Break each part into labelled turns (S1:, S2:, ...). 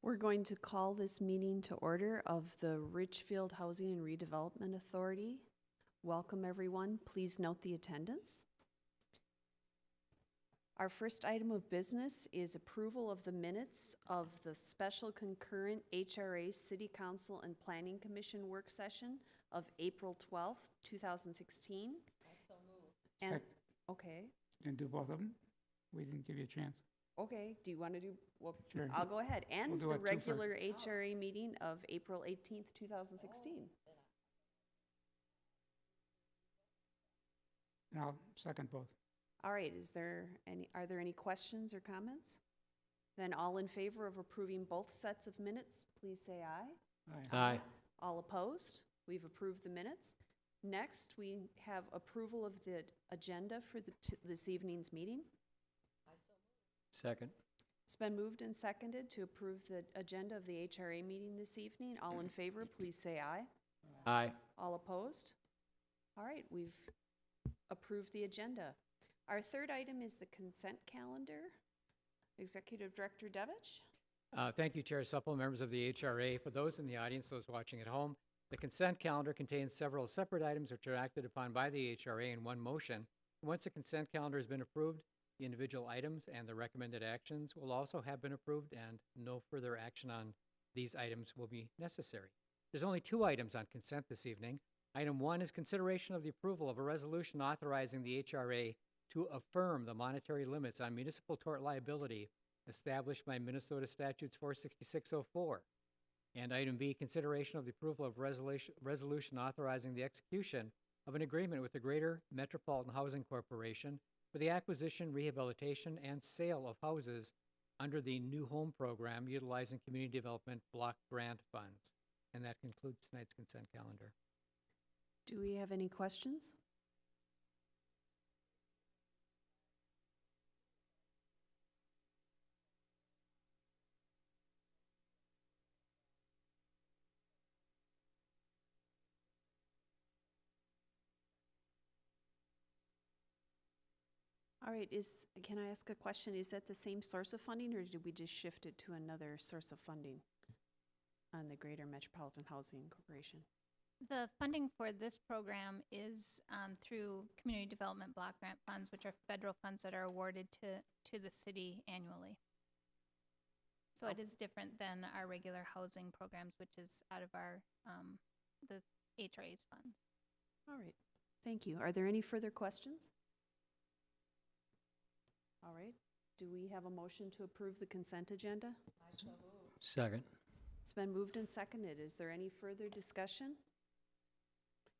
S1: We're going to call this meeting to order of the Richfield Housing and Redevelopment Authority. Welcome, everyone. Please note the attendance. Our first item of business is approval of the minutes of the special concurrent HRA City Council and Planning Commission work session of April 12th, 2016.
S2: I so moved.
S1: And,
S3: Check.
S1: okay,
S3: Didn't do both of them? We didn't give you a chance.
S1: okay. Do you want to do, well,
S3: Sure.
S1: I'll go ahead. And
S3: do
S1: the
S3: it two
S1: regular HRA meeting of April 18th, 2016.
S3: And I'll second both.
S1: All right, are there any questions or comments? Then all in favor of approving both sets of minutes, please say aye.
S4: Aye.
S1: All opposed? We've approved the minutes. Next, we have approval of the agenda for this evening's meeting.
S4: Second.
S1: It's been moved and seconded to approve the agenda of the HRA meeting this evening. All in favor, please say aye.
S4: Aye.
S1: All opposed? All right, we've approved the agenda. Our third item is the consent calendar. Executive Director Devich.
S4: Thank you, Chair Supple, members of the HRA. For those in the audience, those watching at home, the consent calendar contains several separate items which are acted upon by the HRA in one motion. Once the consent calendar has been approved, the individual items and the recommended actions will also have been approved, and no further action on these items will be necessary. There's only two items on consent this evening. Item 1 is consideration of the approval of a resolution authorizing the HRA to affirm the monetary limits on municipal tort liability established by Minnesota Statutes 46604. And item B, consideration of the approval of resolution authorizing the execution of an agreement with the Greater Metropolitan Housing Corporation for the acquisition, rehabilitation, and sale of houses under the New Home Program utilizing Community Development Block Grant funds. And that concludes tonight's consent calendar.
S1: Do we have any questions? All right, can I ask a question? Is that the same source of funding, or did we just shift it to another source of funding on the Greater Metropolitan Housing Corporation?
S2: The funding for this program is through Community Development Block Grant funds, which are federal funds that are awarded to the city annually. So it is different than our regular housing programs, which is out of our the HRA's funds.
S1: All right, thank you. Are there any further questions? All right, do we have a motion to approve the consent agenda?
S4: Second.
S1: It's been moved and seconded. Is there any further discussion?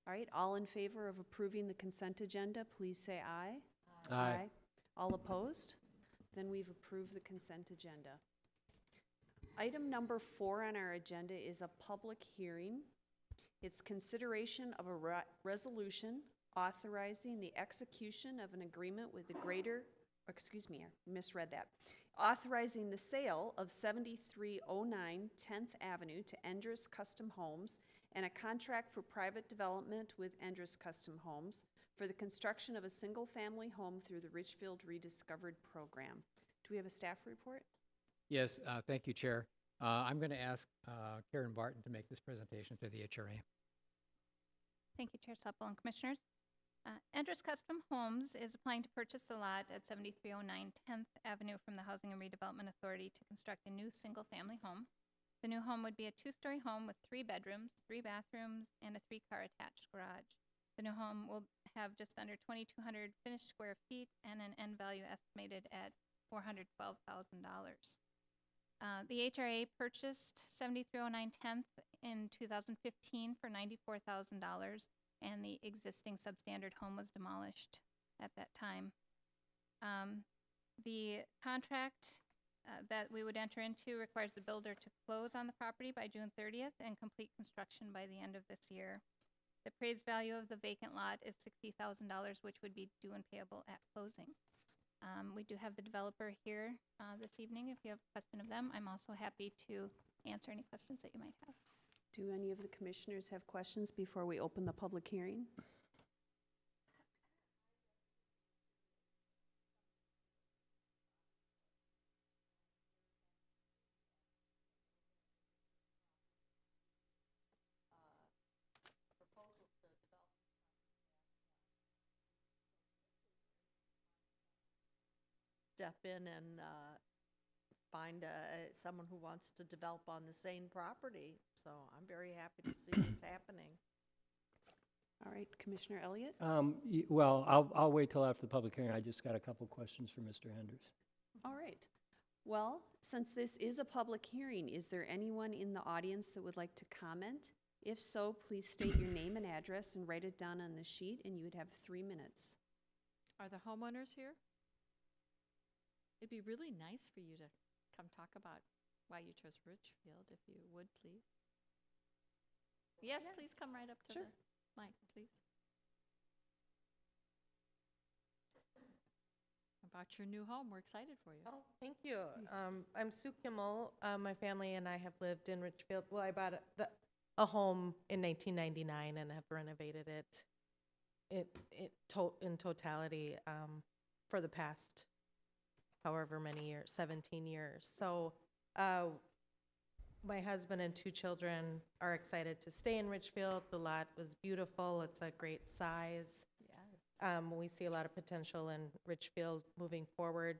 S1: All right, all in favor of approving the consent agenda, please say aye.
S4: Aye.
S1: All opposed? Then we've approved the consent agenda. Item number 4 on our agenda is a public hearing. It's consideration of a resolution authorizing the execution of an agreement with the I misread that. Authorizing the sale of 7309 10th Avenue to Endress Custom Homes and a contract for private development with Endress Custom Homes for the construction of a single-family home through the Richfield Rediscovered program. Do we have a staff report?
S4: Yes, thank you, Chair. I'm going to ask Karen Barton to make this presentation to the HRA.
S2: Thank you, Chair Supple and Commissioners. Endress Custom Homes is applying to purchase the lot at 7309 10th Avenue from the Housing and Redevelopment Authority to construct a new single-family home. The new home would be a 2-story home with 3 bedrooms, 3 bathrooms, and a 3-car attached garage. The new home will have just under 2,200 finished square feet and an end value estimated at $412,000. The HRA purchased 7309 10th in 2015 for $94,000. And the existing substandard home was demolished at that time. The contract that we would enter into requires the builder to close on the property by June 30th and complete construction by the end of this year. The appraised value of the vacant lot is $60,000, which would be due and payable at closing. We do have the developer here this evening. If you have a question of them, I'm also happy to answer any questions that you might have.
S1: Do any of the commissioners have questions before we open the public hearing?
S5: step in and find someone who wants to develop on the same property. So I'm very happy to see this happening.
S1: All right, Commissioner Elliott?
S6: Well, I'll wait till after the public hearing. I just got a couple questions for Mr. Henders.
S1: All right. Well, since this is a public hearing, is there anyone in the audience that would like to comment? If so, please state your name and address and write it down on the sheet, and you would have 3 minutes.
S5: Are the homeowners here? It'd be really nice for you to come talk about why you chose Richfield, if you would, please. Yes,
S1: Yeah.
S5: please come right up to
S1: Sure.
S5: the mic, please. About your new home, we're excited for you.
S7: Oh, thank you. I'm Sue Kimmel. My family and I have lived in Richfield. Well, I bought a home in 1999 and have renovated it in totality for the past however many years, 17 years. So my husband and 2 children are excited to stay in Richfield. The lot was beautiful. It's a great size.
S5: Yes.
S7: We see a lot of potential in Richfield moving forward.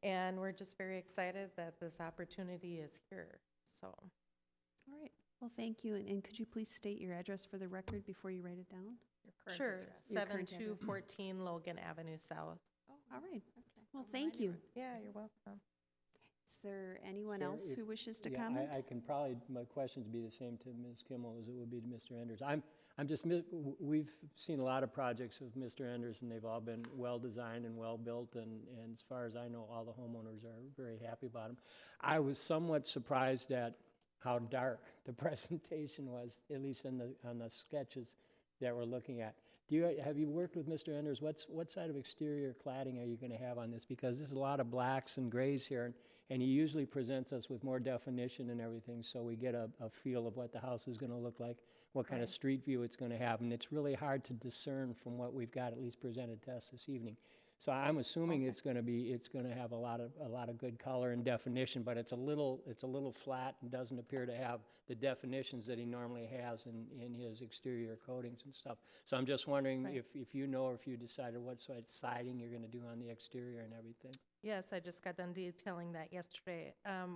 S7: And we're just very excited that this opportunity is here. So,
S1: All right. Well, thank you. And could you please state your address for the record before you write it down?
S5: Your current
S7: sure,
S5: address.
S1: Your current
S7: 7214 Logan Avenue South.
S5: Oh,
S1: All right.
S5: okay.
S1: Well,
S5: Oh,
S1: thank
S5: I knew
S1: you.
S5: it.
S7: Yeah, you're welcome.
S1: Is there anyone
S6: Sure,
S1: else
S6: if-
S1: who wishes to
S6: Yeah,
S1: comment?
S6: I can probably, my questions be the same to Ms. Kimmel as it would be to Mr. Enders. We've seen a lot of projects of Mr. Enders, and they've all been well-designed and well-built, and as far as I know, all the homeowners are very happy about them. I was somewhat surprised at how dark the presentation was, at least on the sketches that we're looking at. Have you worked with Mr. Enders? What side of exterior cladding are you going to have on this? Because there's a lot of blacks and grays here, and he usually presents us with more definition and everything, so we get a feel of what the house is going to look like, what kind of
S7: Right.
S6: street view it's going to have, and it's really hard to discern from what we've got, at least presented to us this evening. So I'm assuming
S1: Okay.
S6: it's going to have a lot of good color and definition, but it's a little flat and doesn't appear to have the definitions that he normally has in his exterior coatings and stuff. So I'm just wondering
S7: Right.
S6: if you know, or if you decided what side siding you're going to do on the exterior and everything.
S7: Yes, I just got done detailing that yesterday.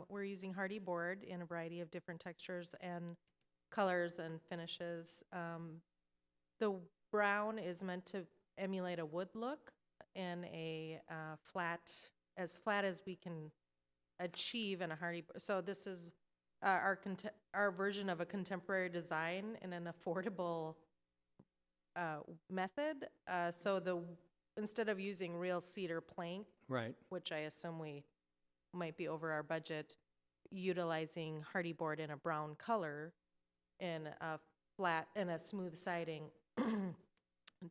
S7: We're using hardy board in a variety of different textures and colors and finishes. The brown is meant to emulate a wood look and a flat as we can achieve in a hardy. So this is our version of a contemporary design in an affordable method. So instead of using real cedar plank,
S6: Right.
S7: which I assume we might be over our budget, utilizing hardy board in a brown color in a flat and a smooth siding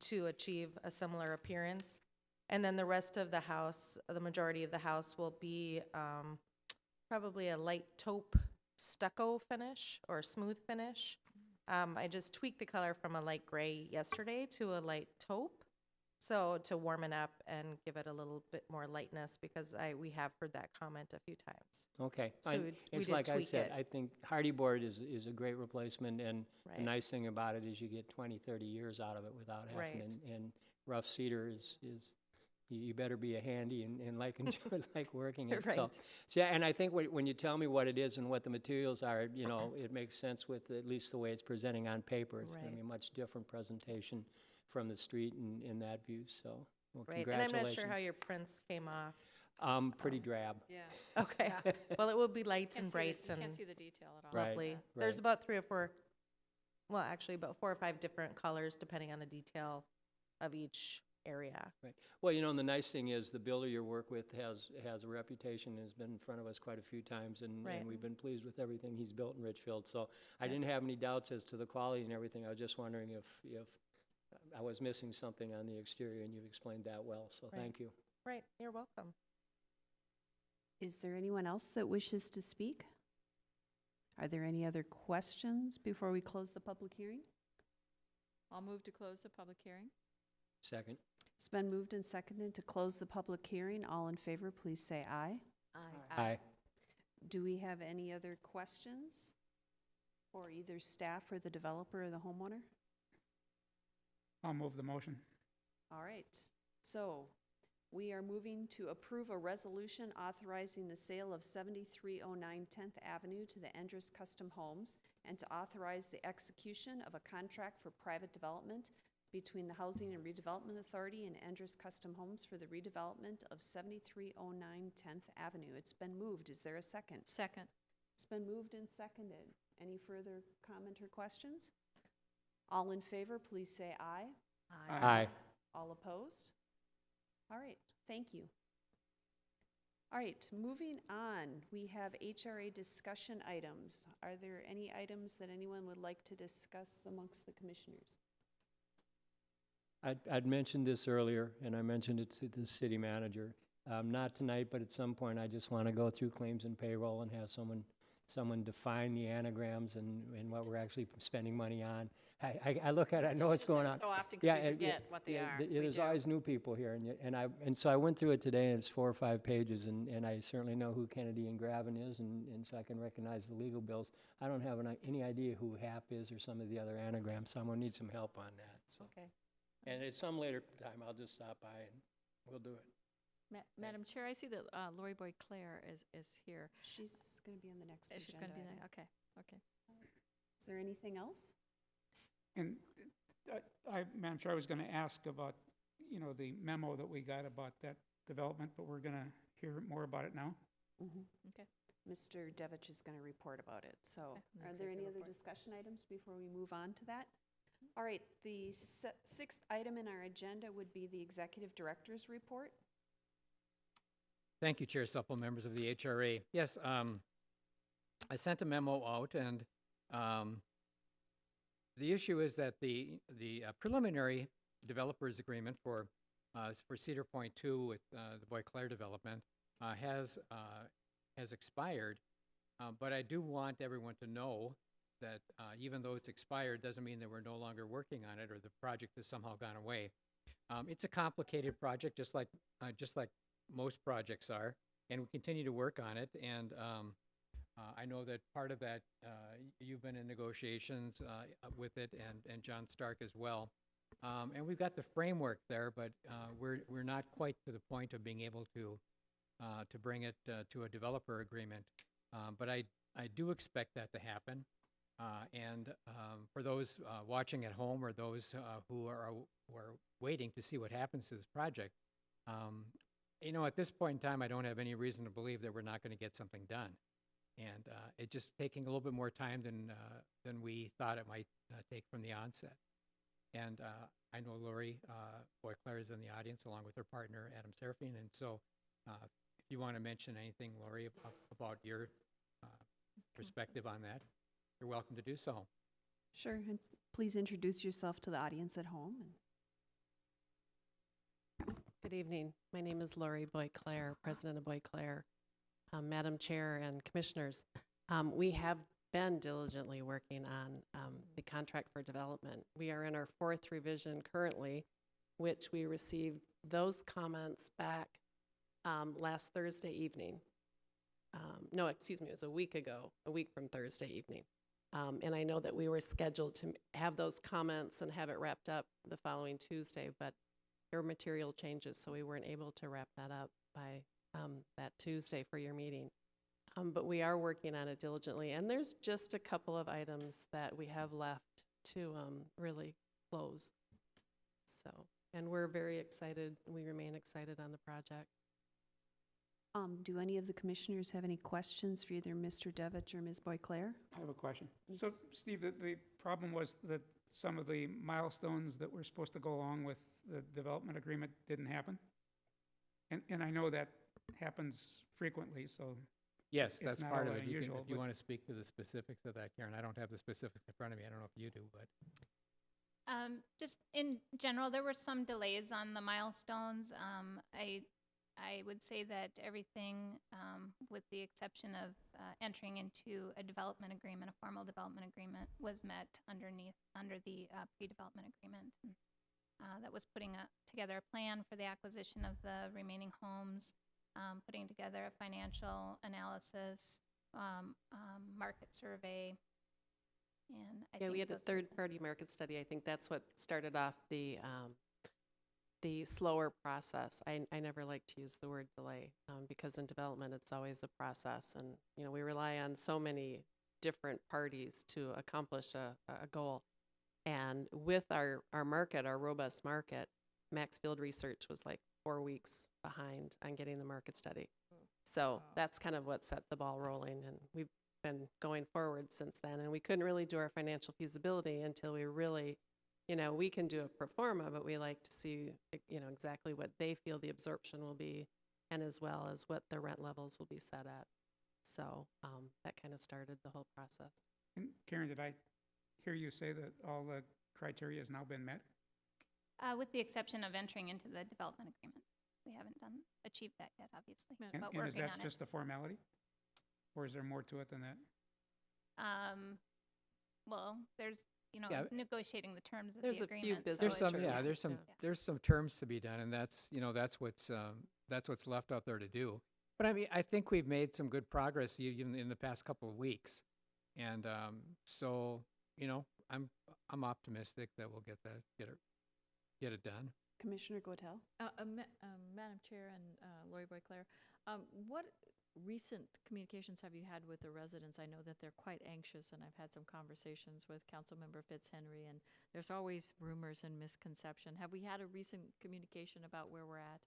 S7: to achieve a similar appearance. And then the rest of the house, the majority of the house will be probably a light taupe stucco finish or smooth finish. I just tweaked the color from a light gray yesterday to a light taupe. So to warm it up and give it a little bit more lightness, because we have heard that comment a few times.
S6: Okay.
S7: So
S6: And
S7: we
S6: it's
S7: did
S6: like I
S7: tweak
S6: said,
S7: it.
S6: I think hardy board is a great replacement, and the
S7: Right.
S6: nice thing about it is you get 20, 30 years out of it without having,
S7: Right.
S6: and rough cedar is you better be a handy and like enjoy like working it. So,
S7: Right.
S6: yeah, and I think when you tell me what it is and what the materials are, it makes sense with at least the way it's presenting on paper. It's going to be a
S7: Right.
S6: much different presentation from the street in that view, so, well,
S7: Right, and I'm
S6: congratulations.
S7: not sure how your prints came off.
S6: Pretty drab.
S5: Yeah.
S7: Okay, well, it will be light
S5: Can't
S7: and
S5: see the-
S7: bright
S5: you
S7: and
S5: can't see the detail at all.
S6: Right.
S7: lovely.
S6: Right.
S7: There's about 3 or 4, well, actually about 4 or 5 different colors depending on the detail of each area.
S6: Right. Well, and the nice thing is the builder you work with has a reputation, has been in front of us quite a few times, and
S7: Right.
S6: we've been pleased with everything he's built in Richfield. So I
S7: Yes.
S6: didn't have any doubts as to the quality and everything. I was just wondering if I was missing something on the exterior, and you've explained that well, so
S7: Right.
S6: thank you.
S7: Right, you're welcome.
S1: Is there anyone else that wishes to speak? Are there any other questions before we close the public hearing?
S5: I'll move to close the public hearing.
S6: Second.
S1: It's been moved and seconded to close the public hearing. All in favor, please say aye.
S6: Aye.
S1: Do we have any other questions for either staff or the developer or the homeowner?
S3: I'll move the motion.
S1: All right. So We are moving to approve a resolution authorizing the sale of 7309 10th Avenue to the Endress Custom Homes and to authorize the execution of a contract for private development between the Housing and Redevelopment Authority and Endress Custom Homes for the redevelopment of 7309 10th Avenue. It's been moved. Is there a second?
S5: Second.
S1: It's been moved and seconded. Any further comment or questions? All in favor, please say aye.
S6: Aye.
S1: All opposed? All right, thank you. All right, moving on, we have HRA discussion items. Are there any items that anyone would like to discuss amongst the commissioners?
S6: I'd mentioned this earlier, and I mentioned it to the city manager. Not tonight, but at some point, I just want to go through claims and payroll and have someone define the anagrams and what we're actually spending money on. I look at it, I know what's going on.
S5: So often
S6: Yeah,
S5: because we
S6: and-
S5: forget what they
S6: Yeah,
S5: are.
S6: th- There's always new people here, and so I went through it today, and it's 4 or 5 pages, and I certainly know who Kennedy and Graven is, and so I can recognize the legal bills. I don't have any idea who HAP is or some of the other anagrams. Someone needs some help on that, so.
S5: Okay.
S6: And at some later time, I'll just stop by and we'll do it.
S5: Madam Chair, I see that Lori Boyd Claire is here.
S1: She's going to be on the next
S5: She's
S1: agenda
S5: going to be
S1: item.
S5: there. Okay, okay.
S1: Is there anything else?
S3: And Madam Chair, I was going to ask about, the memo that we got about that development, but we're going to hear more about it now.
S5: Okay.
S1: Mr. Devich is going to report about it. So
S5: Okay, the
S1: are there any
S5: executive
S1: other
S5: report.
S1: discussion items before we move on to that? All right, the sixth item in our agenda would be the executive director's report.
S4: Thank you, Chair Supple, members of the HRA. Yes, I sent a memo out, and the issue is that the preliminary developers agreement for Cedar Point 2 with the Boyd Claire development has expired, but I do want everyone to know that even though it's expired, doesn't mean that we're no longer working on it or the project has somehow gone away. It's a complicated project, just like most projects are, and we continue to work on it. And I know that part of that, you've been in negotiations with it, and John Stark as well. And we've got the framework there, but we're not quite to the point of being able to bring it to a developer agreement. But I do expect that to happen. And for those watching at home or those who are waiting to see what happens to this project, at this point in time, I don't have any reason to believe that we're not going to get something done. And it's just taking a little bit more time than we thought it might take from the onset. And I know Lori Boyd Claire is in the audience along with her partner, Adam Serafine. And so if you want to mention anything, Lori, about your perspective on that, you're welcome to do so.
S1: Sure, and please introduce yourself to the audience at home.
S8: Good evening. My name is Lori Boyd Claire, President of Boyd Claire. Madam Chair and Commissioners, we have been diligently working on the contract for development. We are in our 4th revision currently, which we received those comments back last Thursday evening. No, excuse me, it was a week ago, a week from Thursday evening. And I know that we were scheduled to have those comments and have it wrapped up the following Tuesday, but there were material changes, so we weren't able to wrap that up by that Tuesday for your meeting. But we are working on it diligently, and there's just a couple of items that we have left to really close. So, and we're very excited. We remain excited on the project.
S1: Do any of the commissioners have any questions for either Mr. Devich or Ms. Boyd Claire?
S3: I have a question. So, Steve, the problem was that some of the milestones that were supposed to go along with the development agreement didn't happen? And I know that happens frequently, so
S4: Yes,
S3: It's
S4: that's
S3: not
S4: part
S3: all
S4: of
S3: that
S4: it.
S3: unusual,
S4: If you
S3: but-
S4: want to speak to the specifics of that, Karen, I don't have the specifics in front of me. I don't know if you do, but.
S2: Just in general, there were some delays on the milestones. I would say that everything, with the exception of entering into a development agreement, a formal development agreement, was met under the pre-development agreement. And, that was putting together a plan for the acquisition of the remaining homes, putting together a financial analysis, market survey, and I
S8: Yeah,
S2: think
S8: we had a
S2: those were the-
S8: third-party market study. I think that's what started off the the slower process. I never like to use the word delay, because in development, it's always a process. And, you know, we rely on so many different parties to accomplish a goal. And with our market, our robust market, Maxfield Research was like 4 weeks behind on getting the market study. So that's kind of what set the ball rolling, and we've been going forward since then. And we couldn't really do our financial feasibility until we really, you know, we can do a pro forma, but we like to see, you know, exactly what they feel the absorption will be, and as well as what the rent levels will be set at. So that kind of started the whole process.
S3: And Karen, did I hear you say that all the criteria has now been met?
S2: With the exception of entering into the development agreement. We haven't achieved that yet, obviously,
S3: And,
S2: but
S3: and is
S2: working
S3: that
S2: on it.
S3: just a formality? Or is there more to it than that?
S2: Well, there's, you know,
S4: Yeah.
S2: negotiating the terms of
S8: There's
S2: the
S8: a few
S2: agreement.
S8: business
S4: There's some,
S8: terms,
S4: yeah,
S8: yeah.
S4: there's some terms to be done, and that's, you know, that's what's left out there to do. But I mean, I think we've made some good progress in the past couple of weeks. And so, you know, I'm optimistic that we'll get it done.
S1: Commissioner Gotel?
S5: Madam Chair and Lori Boyclair, what recent communications have you had with the residents? I know that they're quite anxious, and I've had some conversations with Councilmember Fitzhenry, and there's always rumors and misconception. Have we had a recent communication about where we're at?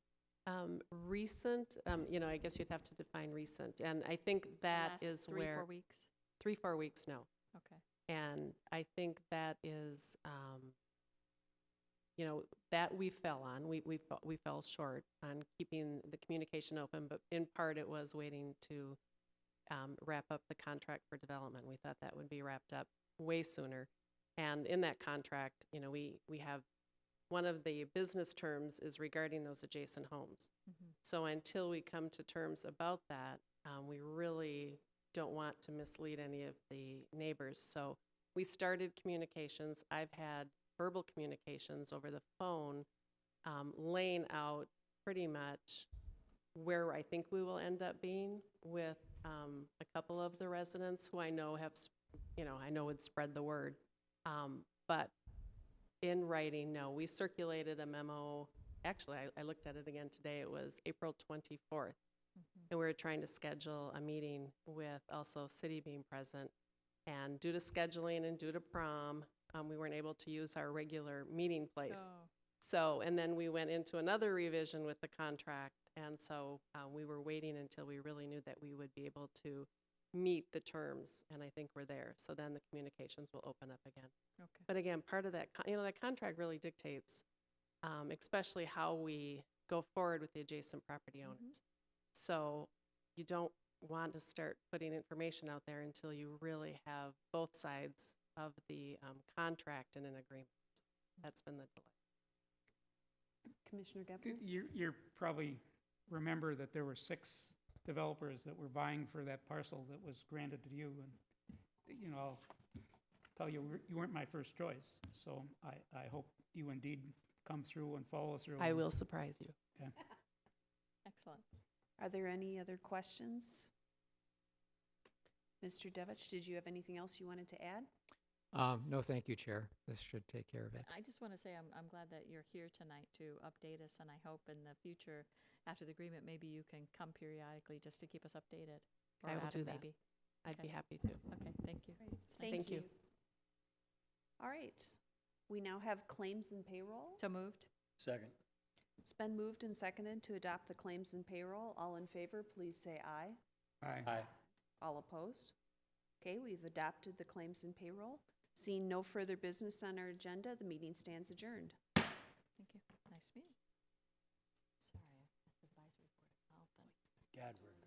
S8: Recent, you know, I guess you'd have to define recent. And I think that
S5: Last
S8: is
S5: 3,
S8: where
S5: 4 weeks?
S8: 3-4 weeks, no.
S5: Okay.
S8: And I think that is, you know, that we fell on. We fell short on keeping the communication open, but in part it was waiting to wrap up the contract for development. We thought that would be wrapped up way sooner. And in that contract, you know, we have one of the business terms is regarding those adjacent homes.
S5: Mm-hmm.
S8: So until we come to terms about that, we really don't want to mislead any of the neighbors. So we started communications. I've had verbal communications over the phone, laying out pretty much where I think we will end up being with a couple of the residents who I know have, you know, I know would spread the word. But in writing, no. We circulated a memo. Actually, I looked at it again today. It was April 24th.
S5: Mm-hmm.
S8: And we were trying to schedule a meeting with also city being present. And due to scheduling and due to prom, we weren't able to use our regular meeting place.
S5: Oh.
S8: So, and then we went into another revision with the contract. And so we were waiting until we really knew that we would be able to meet the terms. And I think we're there. So then the communications will open up again.
S5: Okay.
S8: But again, part of that, you know, that contract really dictates, especially how we go forward with the adjacent property owners. So you don't want to start putting information out there until you really have both sides of the contract in an agreement. That's been the delay.
S1: Commissioner Gephardt?
S3: You probably remember that there were 6 developers that were vying for that parcel that was granted to you. And, you know, I'll tell you, you weren't my first choice. So I hope you indeed come through and follow through.
S8: I will surprise you.
S3: Okay.
S5: Excellent.
S1: Are there any other questions? Mr. Devich, did you have anything else you wanted to add?
S4: No, thank you, Chair. This should take care of it.
S5: I just want to say I'm glad that you're here tonight to update us, and I hope in the future, after the agreement, maybe you can come periodically just to keep us updated. Or
S8: I will
S5: Adam,
S8: do that.
S5: Maybe.
S8: I'd be
S5: Okay.
S8: happy to.
S5: Okay, thank you.
S8: Thank you.
S1: All right. We now have claims and payroll.
S5: So moved?
S6: Second.
S1: It's been moved and seconded to adopt the claims and payroll. All in favor, please say aye.
S3: Aye.
S1: All opposed? Okay, we've adopted the claims and payroll. Seeing no further business on our agenda, the meeting stands adjourned.
S5: Thank you. Nice meeting. Sorry, I missed advisory board of health and
S6: God, we're